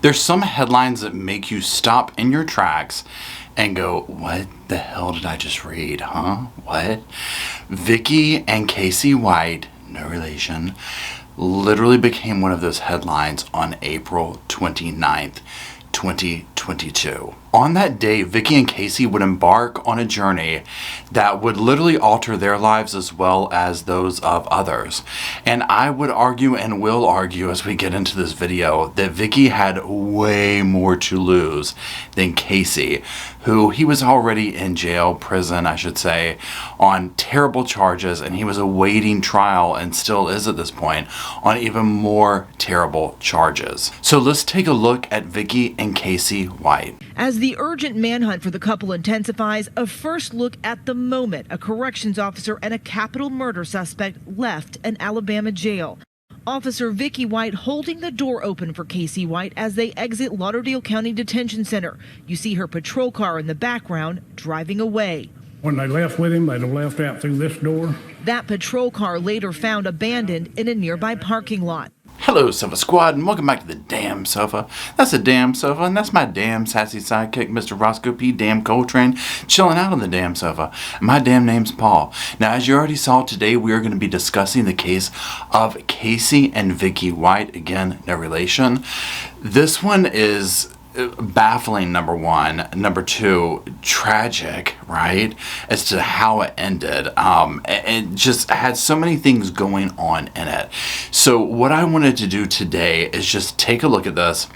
There's some headlines that make you stop in your tracks and go, what the hell did I just read, huh? What? Vicky and Casey White, no relation, literally became one of those headlines on April 29th, 2022. On that day, Vicky and Casey would embark on a journey that would literally alter their lives as well as those of others. And I would argue and will argue as we get into this video that Vicky had way more to lose than Casey, who he was already in jail, prison, I should say, on terrible charges, and he was awaiting trial and still is at this point on even more terrible charges. So let's take a look at Vicky and Casey White. As the urgent manhunt for the couple intensifies, a first look at the moment a corrections officer and a capital murder suspect left an Alabama jail. Officer Vicky White holding the door open for Casey White as they exit Lauderdale County Detention Center. You see her patrol car in the background driving away. When they left with him, they'd have left out through this door. That patrol car later found abandoned in a nearby parking lot. Hello, Sofa Squad, and welcome back to the damn sofa. That's a damn sofa, and that's my damn sassy sidekick, Mr. Roscoe P. Damn Coltrane, chilling out on the damn sofa. My damn name's Paul. Now, as you already saw, today we are going to be discussing the case of Casey and Vicky White. Again, no relation. This one is baffling, number one. Number two, tragic, right, as to how it ended. It just had so many things going on in it. So what I wanted to do today is just take a look at this,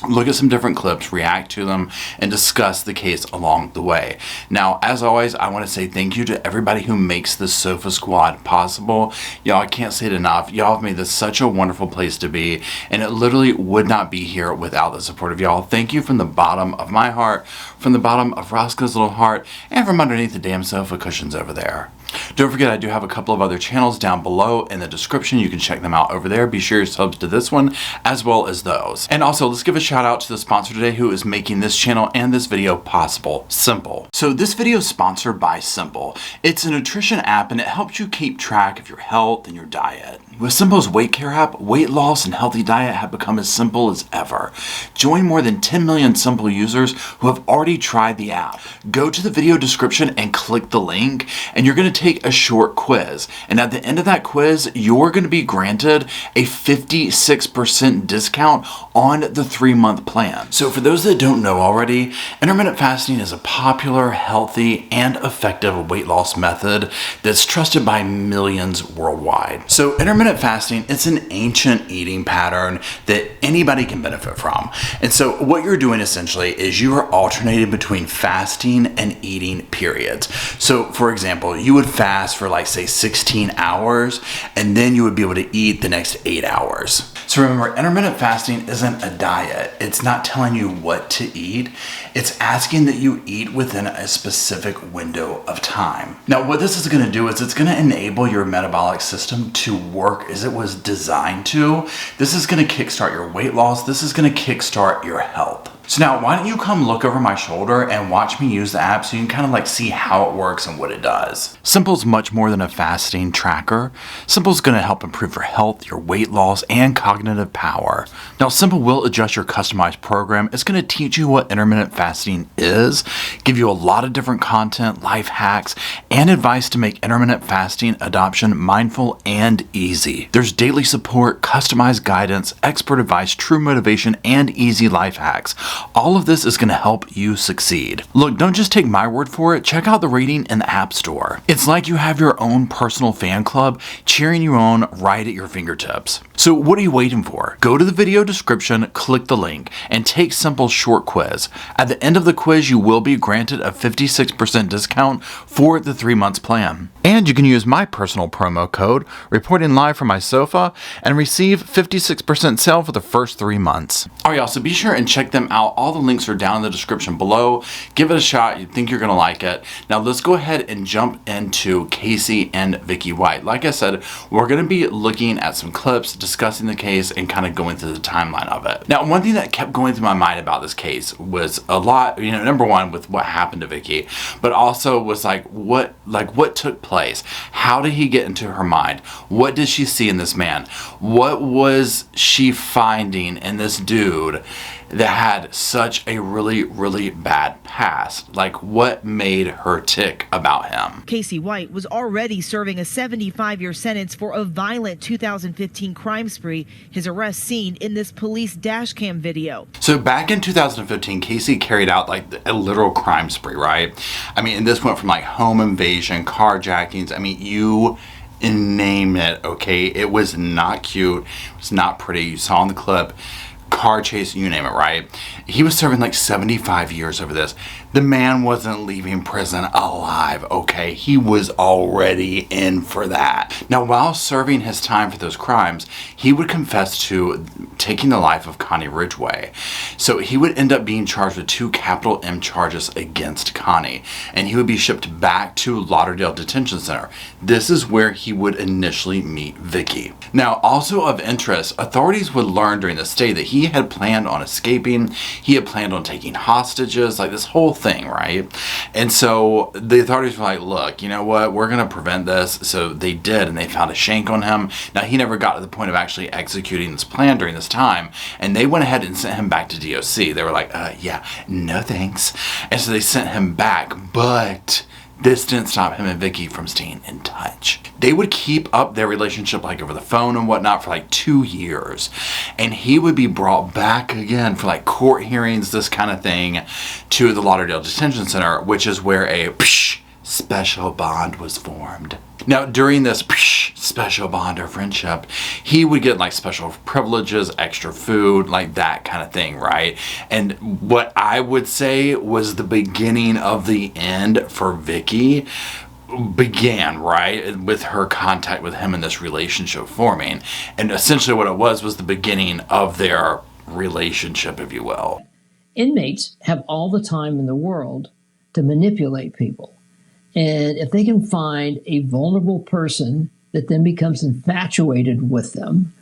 look at some different clips, react to them, and discuss the case along the way. Now, as always, I want to say thank you to everybody who makes this Sofa Squad possible. Y'all, I can't say it enough. Y'all have made this such a wonderful place to be, and it literally would not be here without the support of y'all. Thank you from the bottom of my heart, from the bottom of Roscoe's little heart, and from underneath the damn sofa cushions over there. Don't forget, I do have a couple of other channels down below in the description. You can check them out over there. Be sure you're subbed to this one as well as those. And also, let's give a shout out to the sponsor today who is making this channel and this video possible, Simple. So this video is sponsored by Simple. It's a nutrition app and it helps you keep track of your health and your diet. With Simple's weight care app, weight loss and healthy diet have become as simple as ever. Join more than 10 million Simple users who have already tried the app. Go to the video description and click the link, and you're going to take a short quiz. And at the end of that quiz, you're going to be granted a 56% discount on the 3-month plan. So for those that don't know already, intermittent fasting is a popular, healthy, and effective weight loss method that's trusted by millions worldwide. So intermittent fasting, it's an ancient eating pattern that anybody can benefit from. And so what you're doing essentially is you are alternating between fasting and eating periods. So for example, you would fast for like say 16 hours and then you would be able to eat the next 8 hours. So remember, intermittent fasting isn't a diet. It's not telling you what to eat. It's asking that you eat within a specific window of time. Now, what this is going to do is it's going to enable your metabolic system to work as it was designed to. This is going to kickstart your weight loss. This is going to kickstart your health. So now, why don't you come look over my shoulder and watch me use the app so you can kind of like see how it works and what it does. Simple's much more than a fasting tracker. Simple's going to help improve your health, your weight loss, and cognitive power. Now, Simple will adjust your customized program. It's going to teach you what intermittent fasting is, give you a lot of different content, life hacks, and advice to make intermittent fasting adoption mindful and easy. There's daily support, customized guidance, expert advice, true motivation, and easy life hacks. All of this is going to help you succeed. Look, don't just take my word for it. Check out the rating in the App Store. It's like you have your own personal fan club cheering you on right at your fingertips. So what are you waiting for? Go to the video description, click the link, and take Simple's short quiz. At the end of the quiz, you will be granted a 56% discount for the 3 months plan. And you can use my personal promo code, ReportingLiveFromMySofa, and receive 56% sale for the first 3 months. All right, y'all, so be sure and check them out. All the links are down in the description below. Give it a shot. You think you're going to like it. Now, let's go ahead and jump into Casey and Vicky White. Like I said, we're going to be looking at some clips, discussing the case and kind of going through the timeline of it. Now, one thing that kept going through my mind about this case was a lot, number one, with what happened to Vicky, but also was what took place? How did he get into her mind? What did she see in this man? What was she finding in this dude that had such a really, really bad past? Like, what made her tick about him? Casey White was already serving a 75-year sentence for a violent 2015 crime spree, his arrest seen in this police dash cam video. So back in 2015, Casey carried out like a literal crime spree, right? I mean, and this went from like home invasion, carjackings, I mean, you name it, okay? It was not cute, it was not pretty. You saw in the clip, car chase, you name it, right? He was serving like 75 years over this. The man wasn't leaving prison alive, okay? He was already in for that. Now, while serving his time for those crimes, he would confess to taking the life of Connie Ridgway. So he would end up being charged with 2 capital M charges against Connie, and he would be shipped back to Lauderdale Detention Center. This is where he would initially meet Vicky. Now, also of interest, authorities would learn during this stay that he had planned on escaping. He had planned on taking hostages, like this whole thing, right? And so the authorities were like, look, you know what, we're going to prevent this. So they did, and they found a shank on him. Now, he never got to the point of actually executing this plan during this time, and they went ahead and sent him back to DOC. They were like, yeah, no thanks. And so they sent him back, but this didn't stop him and Vicky from staying in touch. They would keep up their relationship like over the phone and whatnot for like 2 years. And he would be brought back again for like court hearings, this kind of thing, to the Lauderdale Detention Center, which is where a special bond was formed. Now, during this special bond or friendship, he would get like special privileges, extra food, like that kind of thing, right? And what I would say was the beginning of the end for Vicky began, right, with her contact with him and this relationship forming. And essentially what it was the beginning of their relationship, if you will. Inmates have all the time in the world to manipulate people. And if they can find a vulnerable person that then becomes infatuated with them,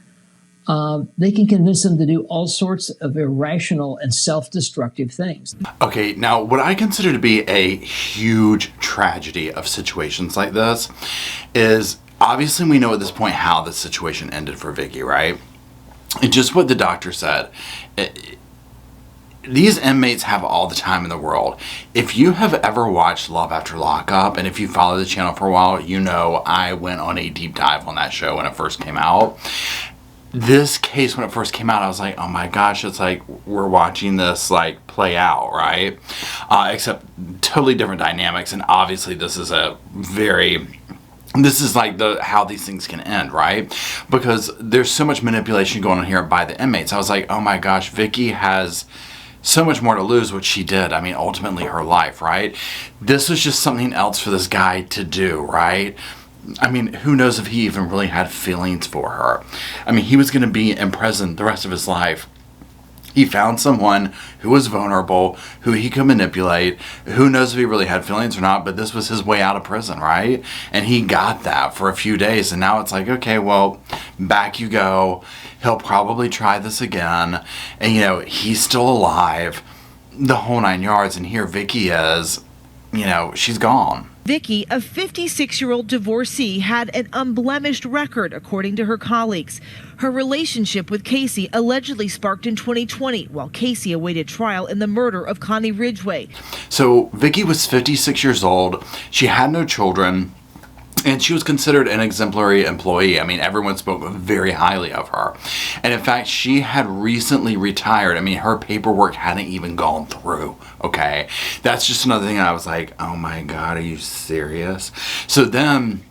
they can convince them to do all sorts of irrational and self-destructive things. Okay, now what I consider to be a huge tragedy of situations like this is, obviously we know at this point how the situation ended for Vicky, right? And just what the doctor said. These inmates have all the time in the world. If you have ever watched Love After Lockup, and if you follow the channel for a while, you know I went on a deep dive on that show when it first came out. This case, when it first came out, I was like, oh my gosh, it's like we're watching this like play out, right? Except totally different dynamics, and obviously this is like how these things can end, right? Because there's so much manipulation going on here by the inmates. I was like, oh my gosh, Vicky has so much more to lose, which she did. I mean, ultimately her life, right? This was just something else for this guy to do, right? I mean, who knows if he even really had feelings for her. I mean, he was going to be in prison the rest of his life. He found someone who was vulnerable, who he could manipulate. Who knows if he really had feelings or not, but this was his way out of prison, right? And he got that for a few days, and now it's like, okay, well, back you go. He'll probably try this again. And, he's still alive, the whole 9 yards, and here Vicky is, she's gone. Vicky, a 56-year-old divorcee, had an unblemished record, according to her colleagues. Her relationship with Casey allegedly sparked in 2020, while Casey awaited trial in the murder of Connie Ridgway. So Vicky was 56 years old. She had no children. And she was considered an exemplary employee. I mean, everyone spoke very highly of her. And in fact, she had recently retired. I mean, her paperwork hadn't even gone through, okay? That's just another thing I was like, oh my God, are you serious? So then,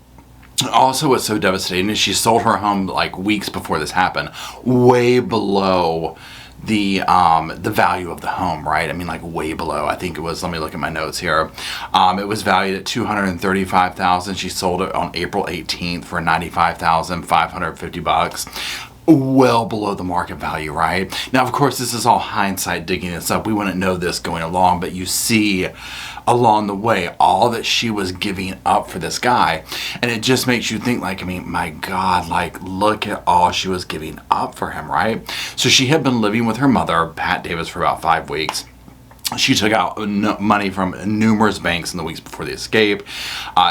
also what's so devastating is she sold her home like weeks before this happened, way below the value of the home, right? I mean, like way below. I think it was, let me look at my notes here. It was valued at $235,000. She sold it on April 18th for $95,550. well below the market value, right? Now, of course, this is all hindsight digging this up. We wouldn't know this going along, but you see along the way all that she was giving up for this guy. And it just makes you think, like, I mean, my God, like, look at all she was giving up for him, right? So she had been living with her mother, Pat Davis, for about 5 weeks. She took out money from numerous banks in the weeks before the escape.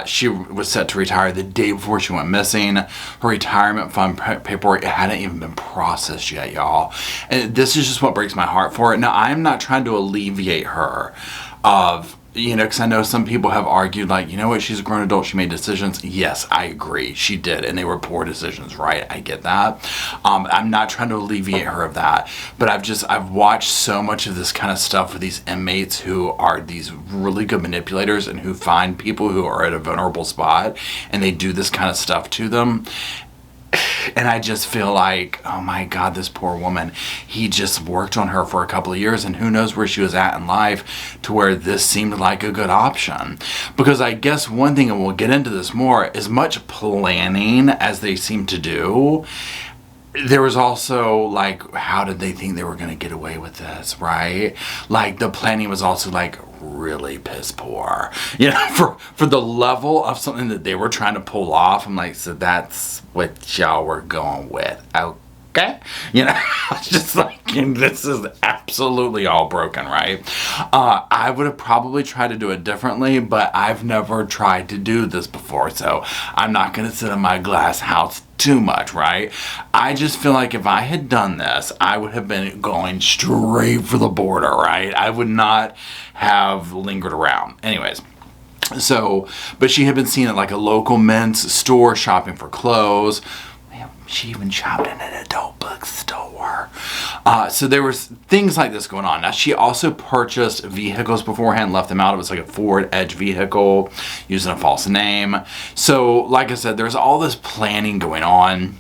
She was set to retire the day before she went missing. Her retirement fund paperwork hadn't even been processed yet, y'all. And this is just what breaks my heart for it. Now, I'm not trying to alleviate her of, you know, because I know some people have argued, like, you know what, she's a grown adult, she made decisions. Yes, I agree, she did, and they were poor decisions, right? I get that. I'm not trying to alleviate her of that, but I've watched so much of this kind of stuff with these inmates who are these really good manipulators and who find people who are at a vulnerable spot, and they do this kind of stuff to them. And I just feel like, oh my God, this poor woman, he just worked on her for a couple of years, and who knows where she was at in life to where this seemed like a good option. Because I guess one thing, and we'll get into this more, as much planning as they seem to do, there was also, like, how did they think they were going to get away with this, right? Like, the planning was also, like, really piss poor. You know, for the level of something that they were trying to pull off, I'm like, so that's what y'all were going with, okay? You know, it's just like, this is absolutely all broken, right? I would have probably tried to do it differently, but I've never tried to do this before, so I'm not going to sit in my glass house too much, right? I just feel like if I had done this, I would have been going straight for the border, right? I would not have lingered around. Anyways, so, but she had been seen at like a local men's store shopping for clothes. She even shopped in an adult bookstore. So there was things like this going on. Now, she also purchased vehicles beforehand, left them out. It was like a Ford Edge vehicle using a false name. So, like I said, there's all this planning going on.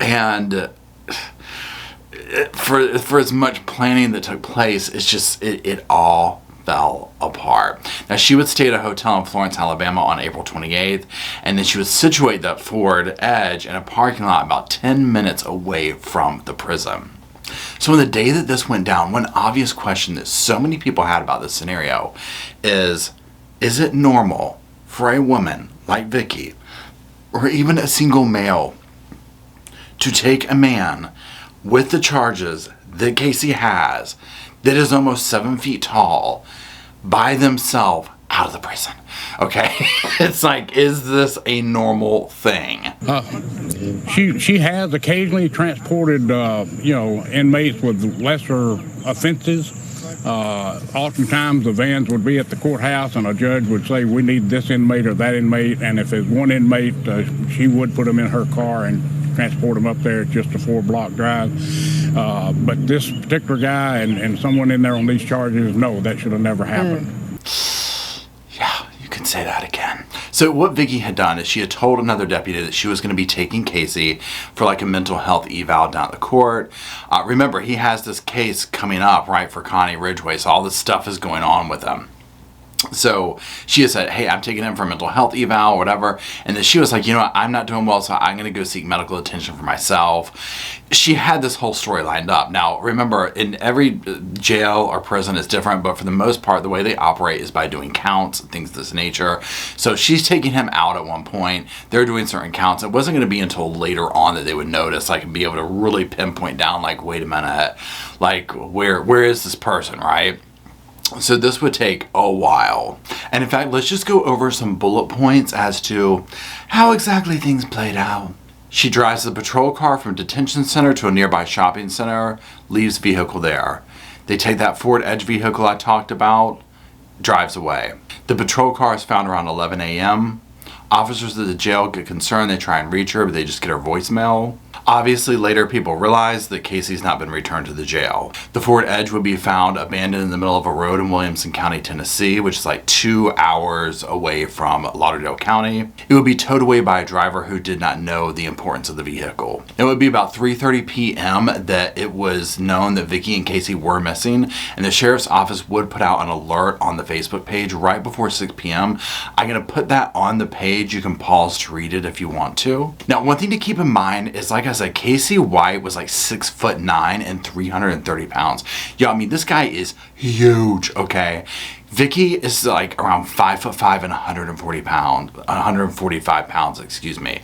And for as much planning that took place, it's just, it all fell apart. Now, she would stay at a hotel in Florence, Alabama on April 28th, and then she would situate that Ford Edge in a parking lot about 10 minutes away from the prison. So on the day that this went down, one obvious question that so many people had about this scenario is it normal for a woman like Vicky, or even a single male, to take a man with the charges that Casey has, that is almost 7 feet tall, by themselves out of the prison? Okay? It's like, is this a normal thing? She has occasionally transported, inmates with lesser offenses. Oftentimes the vans would be at the courthouse and a judge would say, we need this inmate or that inmate. And if there's one inmate, she would put them in her car and transport them up there. It's just a 4-block drive. But this particular guy and someone in there on these charges, no, that should have never happened. Yeah, you can say that again. So what Vicky had done is she had told another deputy that she was going to be taking Casey for like a mental health eval down at the court. Remember, he has this case coming up, right, for Connie Ridgway, so all this stuff is going on with him. So she had said, hey, I'm taking him for mental health eval or whatever. And then she was like, you know what, I'm not doing well, so I'm going to go seek medical attention for myself. She had this whole story lined up. Now, remember, in every jail or prison is different, but for the most part, the way they operate is by doing counts and things of this nature. So she's taking him out at one point. They're doing certain counts. It wasn't going to be until later on that they would notice, like, and be able to really pinpoint down, like, wait a minute, like, where is this person, right? So this would take a while. And in fact, let's just go over some bullet points as to how exactly things played out. She drives the patrol car from detention center to a nearby shopping center, leaves vehicle there. They take that Ford Edge vehicle I talked about, drives away. The patrol car is found around 11 a.m. Officers at the jail get concerned. They try and reach her, but they just get her voicemail. Obviously, later people realize that Casey's not been returned to the jail. The Ford Edge would be found abandoned in the middle of a road in Williamson County, Tennessee, which is like 2 hours away from Lauderdale County. It would be towed away by a driver who did not know the importance of the vehicle. It would be about 3:30 p.m. that it was known that Vicky and Casey were missing, and the sheriff's office would put out an alert on the Facebook page right before 6 p.m. I'm going to put that on the page page. You can pause to read it if you want to. Now, one thing to keep in mind is, like I said, Casey White was like 6'9" and 330 pounds. Yeah, I mean, this guy is huge, okay? Vicky is like around 5'5" and 145 pounds, excuse me.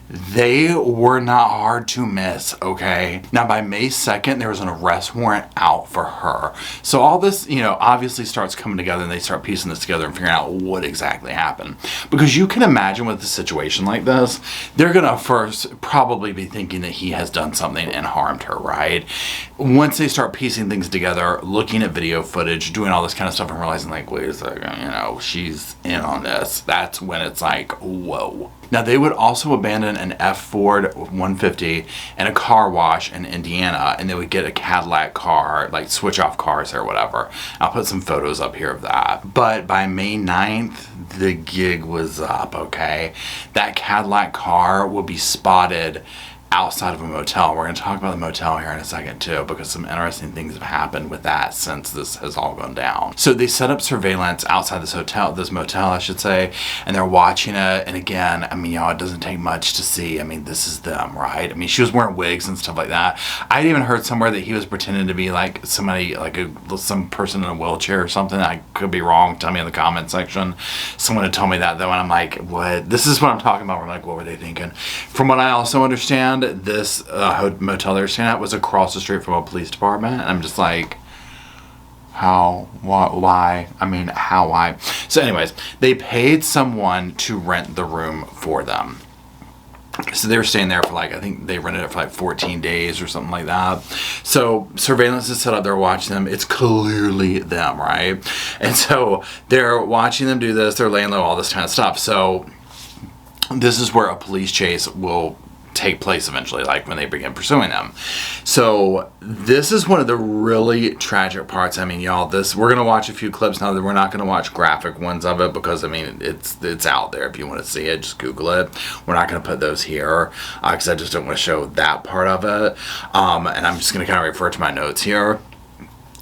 They were not hard to miss, okay? Now, by May 2nd, there was an arrest warrant out for her. So all this, obviously starts coming together, and they start piecing this together and figuring out what exactly happened. Because you can imagine with a situation like this, they're gonna first probably be thinking that he has done something and harmed her, right? Once they start piecing things together, looking at video footage, doing all this kind of stuff, and realizing, like, wait a second, she's in on this, that's when it's like, whoa. Now, they would also abandon an F Ford 150 and a car wash in Indiana, and they would get a Cadillac car, like switch off cars or whatever. I'll put some photos up here of that. But by May 9th, the gig was up, okay? That Cadillac car will be spotted outside of a motel. We're going to talk about the motel here in a second too, because some interesting things have happened with that since this has all gone down. So they set up surveillance outside this motel, I should say, and they're watching it. And again, I mean, it doesn't take much to see. I mean, this is them, right? I mean, she was wearing wigs and stuff like that. I'd even heard somewhere that he was pretending to be like somebody, like some person in a wheelchair or something. I could be wrong. Tell me in the comment section. Someone had told me that though, and I'm like, what? This is what I'm talking about. We're like, what were they thinking? From what I also understand, this motel they're staying at was across the street from a police department, and I'm just like, how, what, why? I mean, how, why? So anyways, they paid someone to rent the room for them. So they were staying there for I think they rented it for 14 days or something like that. So surveillance is set up, they're watching them. It's clearly them, right? And so they're watching them do this, they're laying low, all this kind of stuff. So this is where a police chase will take place eventually, like when they begin pursuing them. So this is one of the really tragic parts. I mean, y'all, we're gonna watch a few clips now. That we're not gonna watch graphic ones of it because I mean it's out there. If you want to see it, just Google it. We're not gonna put those here because I just don't want to show that part of it. And I'm just gonna kind of refer to my notes here.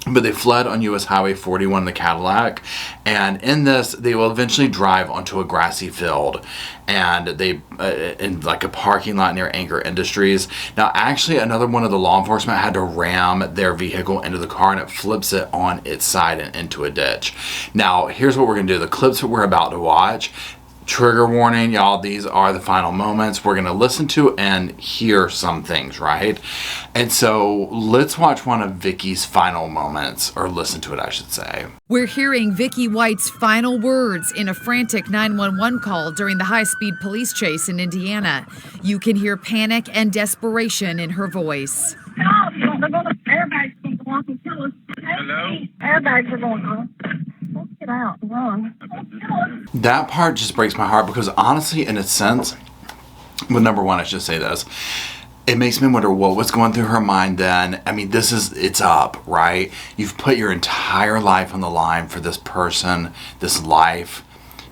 But they fled on US Highway 41 in the Cadillac, and in this they will eventually drive onto a grassy field, and they in like a parking lot near Anchor Industries. Now actually another one of the law enforcement had to ram their vehicle into the car, and it flips it on its side and into a ditch. Now here's what we're gonna do. The clips that we're about to watch, trigger warning, y'all, these are the final moments. We're going to listen to and hear some things, right? And so let's watch one of Vicky's final moments, or listen to it, I should say. We're hearing Vicky White's final words in a frantic 911 call during the high-speed police chase in Indiana. You can hear panic and desperation in her voice. Help! They're going to airbags going to walk and kill us. Hello? Airbags are going on. Let's get out and run. That part just breaks my heart because honestly, in a sense, well, number one, I should say this. It makes me wonder what was going through her mind then. I mean, it's up, right? You've put your entire life on the line for this person, this life,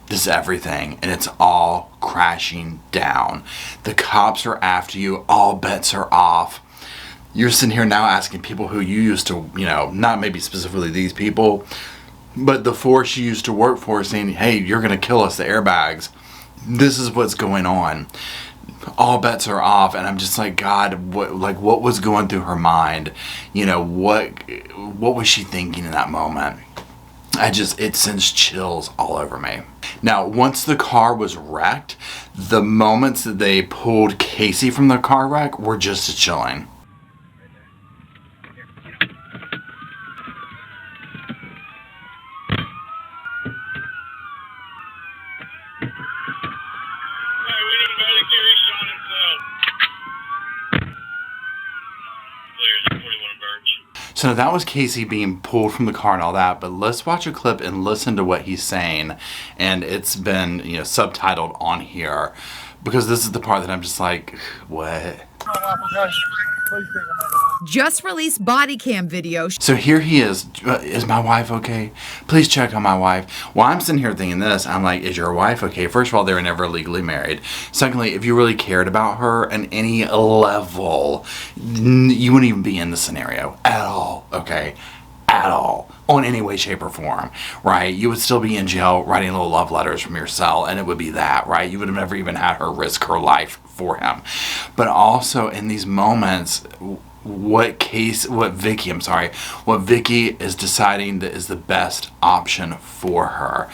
this everything, and it's all crashing down. The cops are after you. All bets are off. You're sitting here now asking people who you used to, not maybe specifically these people, but the force you used to work for, saying, hey, you're going to kill us, the airbags. This is what's going on. All bets are off, and I'm just like, God, what was going through her mind? What was she thinking in that moment? It sends chills all over me. Now, once the car was wrecked, the moments that they pulled Casey from the car wreck were just as chilling. So that was Casey being pulled from the car and all that, but let's watch a clip and listen to what he's saying. And it's been, subtitled on here because this is the part that I'm just like, what? Just released body cam video. So here he is. Is my wife okay? Please check on my wife. Well, I'm sitting here thinking this. I'm like, is your wife okay? First of all, they were never legally married. Secondly, if you really cared about her on any level, you wouldn't even be in the scenario at all, okay? At all. on any way, shape, or form, right? You would still be in jail writing little love letters from your cell, and it would be that, right? You would have never even had her risk her life for him. But also in these moments, what Vicky is deciding that is the best option for her.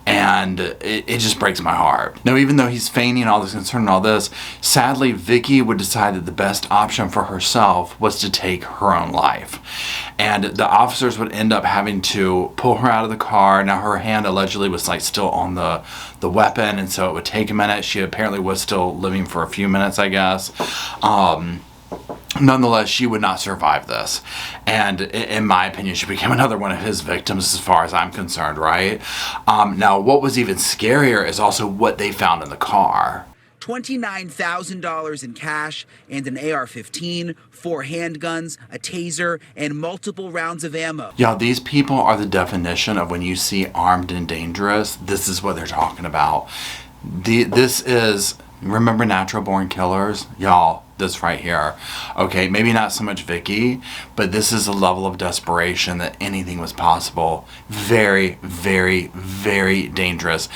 And it just breaks my heart. Now, even though he's feigning all this concern and all this, sadly, Vicky would decide that the best option for herself was to take her own life. And the officers would end up having to pull her out of the car. Now, her hand allegedly was like still on the weapon, and so it would take a minute. She apparently was still living for a few minutes, I guess. Nonetheless, she would not survive this. And in my opinion, she became another one of his victims as far as I'm concerned, right? Now, what was even scarier is also what they found in the car. $29,000 in cash and an AR-15, 4 handguns, a taser, and multiple rounds of ammo. Y'all, these people are the definition of when you see armed and dangerous, this is what they're talking about. This is, remember Natural Born Killers? Y'all, this right here. Okay, maybe not so much Vicky, but this is a level of desperation that anything was possible. Very, very, very dangerous.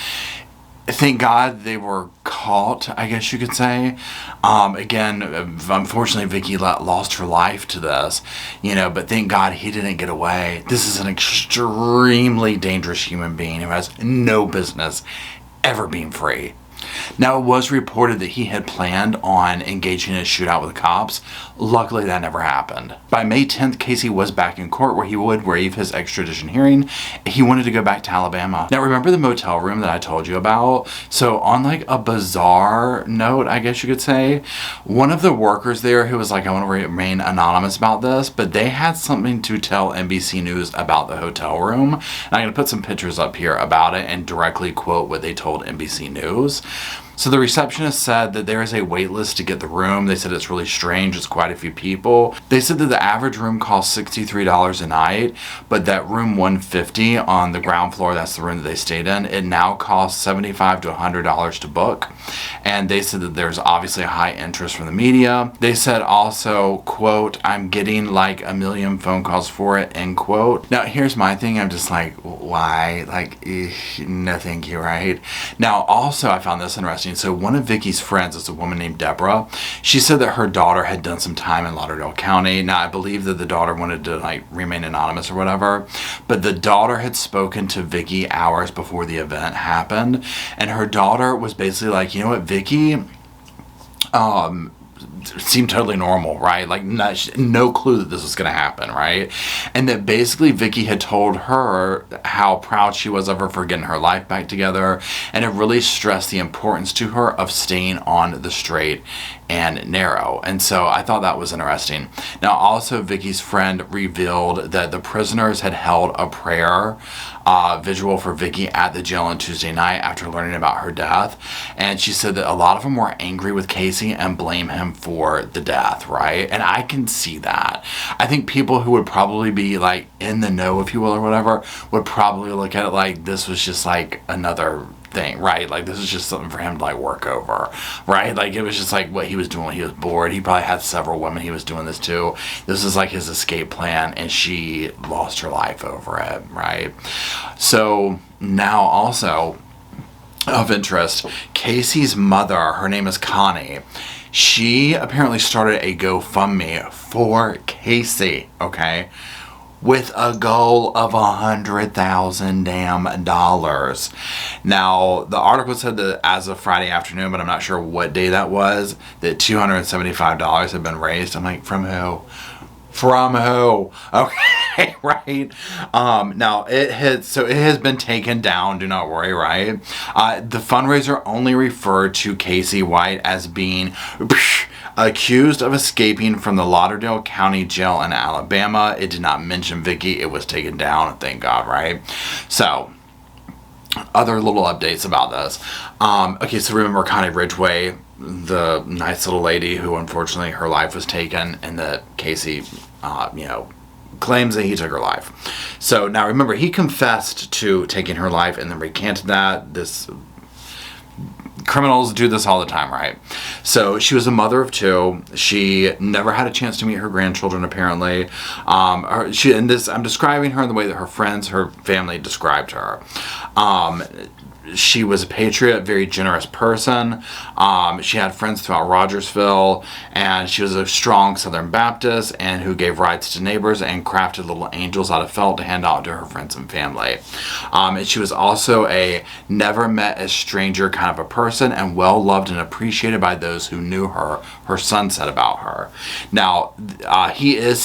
Thank God they were caught, I guess you could say. Again, unfortunately, Vicky lost her life to this, but thank God he didn't get away. This is an extremely dangerous human being who has no business ever being free. Now, it was reported that he had planned on engaging in a shootout with the cops. Luckily, that never happened. By May 10th, Casey was back in court where he would waive his extradition hearing. He wanted to go back to Alabama. Now, remember the motel room that I told you about? So, on like a bizarre note, I guess you could say, one of the workers there who was like, I want to remain anonymous about this, but they had something to tell NBC News about the hotel room. And I'm going to put some pictures up here about it and directly quote what they told NBC News. So the receptionist said that there is a wait list to get the room. They said it's really strange. It's quite a few people. They said that the average room costs $63 a night, but that room 150 on the ground floor, that's the room that they stayed in, it now costs $75 to $100 to book. And they said that there's obviously a high interest from the media. They said also, quote, I'm getting like 1 million phone calls for it, end quote. Now, here's my thing. I'm just like, why? Like, no thank you, right? Now, also, I found this interesting. So one of Vicky's friends is a woman named Deborah. She said that her daughter had done some time in Lauderdale County. Now, I believe that the daughter wanted to like remain anonymous or whatever, but the daughter had spoken to Vicky hours before the event happened, and her daughter was basically like, you know what, Vicky, seemed totally normal, right? Like no clue that this was going to happen, right? And that basically Vicky had told her how proud she was of her for getting her life back together, and it really stressed the importance to her of staying on the straight and narrow. And so I thought that was interesting. Now, also Vicky's friend revealed that the prisoners had held a prayer visual for Vicky at the jail on Tuesday night after learning about her death. And she said that a lot of them were angry with Casey and blame him for the death, right? And I can see that. I think people who would probably be like in the know, if you will, or whatever, would probably look at it like this was just like another thing, right? Like this is just something for him to like work over, right? Like it was just like what he was doing when he was bored. He probably had several women he was doing this to. This is like his escape plan, and she lost her life over it, right? So now also of interest, Casey's mother, her name is Connie. She apparently started a GoFundMe for Casey, okay? With a goal of $100,000 damn dollars. Now, the article said that as of Friday afternoon, but I'm not sure what day that was, that $275 had been raised. I'm like, from who? From who? Okay, right? Now, it has been taken down, do not worry, right? The fundraiser only referred to Casey White as being accused of escaping from the Lauderdale County Jail in Alabama. It did not mention Vicky. It was taken down, thank God, right? So, other little updates about this. Okay, so remember Connie Ridgway, the nice little lady who unfortunately her life was taken, and that Casey, claims that he took her life. So now remember, he confessed to taking her life and then recanted that. This criminals do this all the time, right? So she was a mother of 2. She never had a chance to meet her grandchildren, apparently. I'm describing her in the way that her family described her. She was a patriot, very generous person. She had friends throughout Rogersville, and she was a strong Southern Baptist and who gave rights to neighbors and crafted little angels out of felt to hand out to her friends and family. And she was also a never met a stranger kind of a person and well loved and appreciated by those who knew her. Her son said about her. Now, Casey is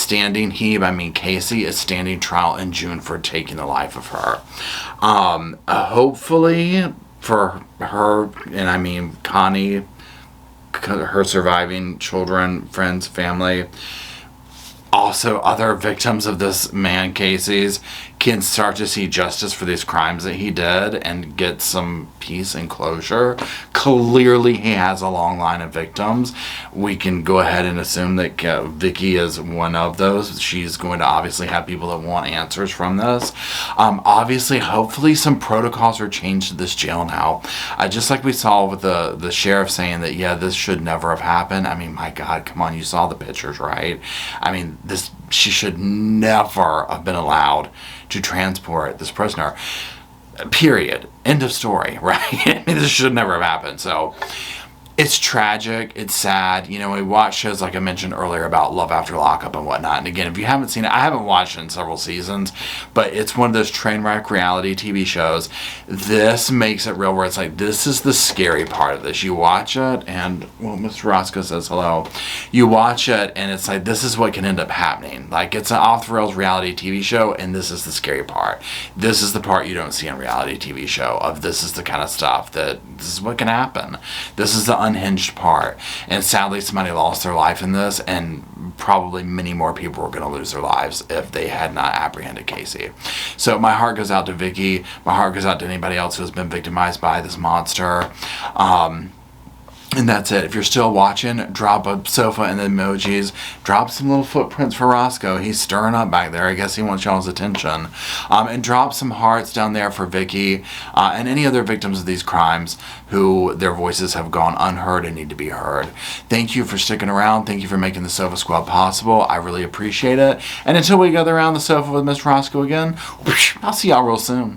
standing trial in June for taking the life of her. Hopefully for her, and I mean Connie, her surviving children, friends, family, also other victims of this man Casey's, can start to see justice for these crimes that he did and get some peace and closure. Clearly he has a long line of victims. We can go ahead and assume that Vicky is one of those. She's going to obviously have people that want answers from this. Obviously, hopefully some protocols are changed to this jail now. Just like we saw with the sheriff saying that, yeah, this should never have happened. I mean, my God, come on, you saw the pictures, right? I mean, she should never have been allowed to transport this prisoner. Period. End of story, right? I mean, this should never have happened. So it's tragic. It's sad. You know, we watch shows like I mentioned earlier about Love After Lockup and whatnot. And again, if you haven't seen it, I haven't watched it in several seasons, but it's one of those train wreck reality TV shows. This makes it real where it's like, this is the scary part of this. You watch it and, well, Mr. Roscoe says hello. You watch it and it's like, this is what can end up happening. Like, it's an off-the-rails reality TV show, and this is the scary part. This is the part you don't see in reality TV show of this is the kind of stuff that this is what can happen. This is the unhinged part, and sadly somebody lost their life in this, and probably many more people were going to lose their lives if they had not apprehended Casey. So my heart goes out to Vicky. My heart goes out to anybody else who has been victimized by this monster. And that's it. If you're still watching, drop a sofa and the emojis. Drop some little footprints for Roscoe. He's stirring up back there. I guess he wants y'all's attention. And drop some hearts down there for Vicky and any other victims of these crimes who their voices have gone unheard and need to be heard. Thank you for sticking around. Thank you for making the Sofa Squad possible. I really appreciate it. And until we gather around the sofa with Mr. Roscoe again, I'll see y'all real soon.